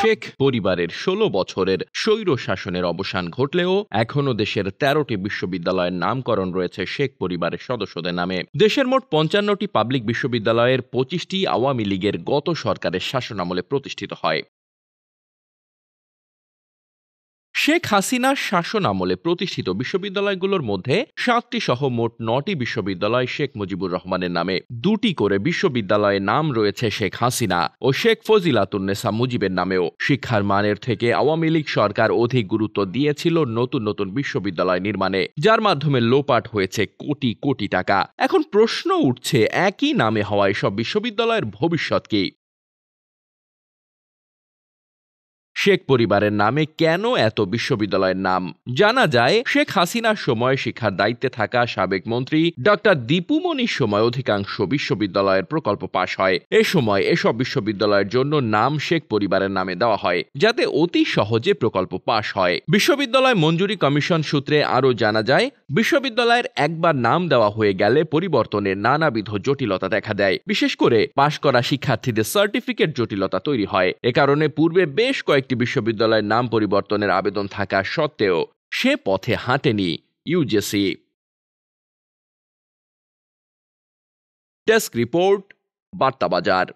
শেখ পরিবারের ১৬ বছরের স্বৈর শাসনের অবসান ঘটলেও এখনও দেশের ১৩টি বিশ্ববিদ্যালয়ের নামকরণ রয়েছে শেখ পরিবারের সদস্যদের নামে। দেশের মোট ৫৫টি পাবলিক বিশ্ববিদ্যালয়ের ২৫টি আওয়ামী লীগের গত সরকারের শাসনামলে প্রতিষ্ঠিত হয়। শেখ হাসিনার শাসন আমলে প্রতিষ্ঠিত বিশ্ববিদ্যালয়গুলোর মধ্যে ৭টি সহ মোট ৯টি বিশ্ববিদ্যালয় শেখ মুজিবুর রহমানের নামে। ২টি করে বিশ্ববিদ্যালয়ের নাম রয়েছে শেখ হাসিনা ও শেখ ফজিলাতুন্নেসা মুজিবের নামেও। শিক্ষার মানের থেকে আওয়ামী লীগ সরকার অধিক গুরুত্ব দিয়েছিল নতুন নতুন বিশ্ববিদ্যালয় নির্মাণে, যার মাধ্যমে লোপাট হয়েছে কোটি কোটি টাকা। এখন প্রশ্ন উঠছে, একই নামে হওয়া এসব বিশ্ববিদ্যালয়ের ভবিষ্যৎ কি? শেখ পরিবারের নামে কেন এত বিশ্ববিদ্যালয়ের নাম? জানা যায়, শেখ হাসিনার সময় শিক্ষার দায়িত্বে থাকা সাবেক মন্ত্রী ডক্টর দীপু মনির সময় অধিকাংশ বিশ্ববিদ্যালয়ের প্রকল্প পাশ হয়। এ সময় এসব বিশ্ববিদ্যালয়ের জন্য নাম শেখ পরিবারের নামে দেওয়া হয়, যাতে অতি সহজে প্রকল্প পাশ হয়। বিশ্ববিদ্যালয় মঞ্জুরি কমিশন সূত্রে আরও জানা যায়, বিশ্ববিদ্যালয়ের একবার নাম দেওয়া হয়ে গেলে পরিবর্তনের নানাবিধ জটিলতা দেখা দেয়। বিশেষ করে পাশ করা শিক্ষার্থীদের সার্টিফিকেট জটিলতা তৈরি হয়। এ কারণে পূর্বে বেশ কয়েকটি বিশ্ববিদ্যালয়ের নাম পরিবর্তনের আবেদন থাকা সত্ত্বেও সে পথে হাঁটেনি ইউজিসি। Desk report, বার্তাবাজার।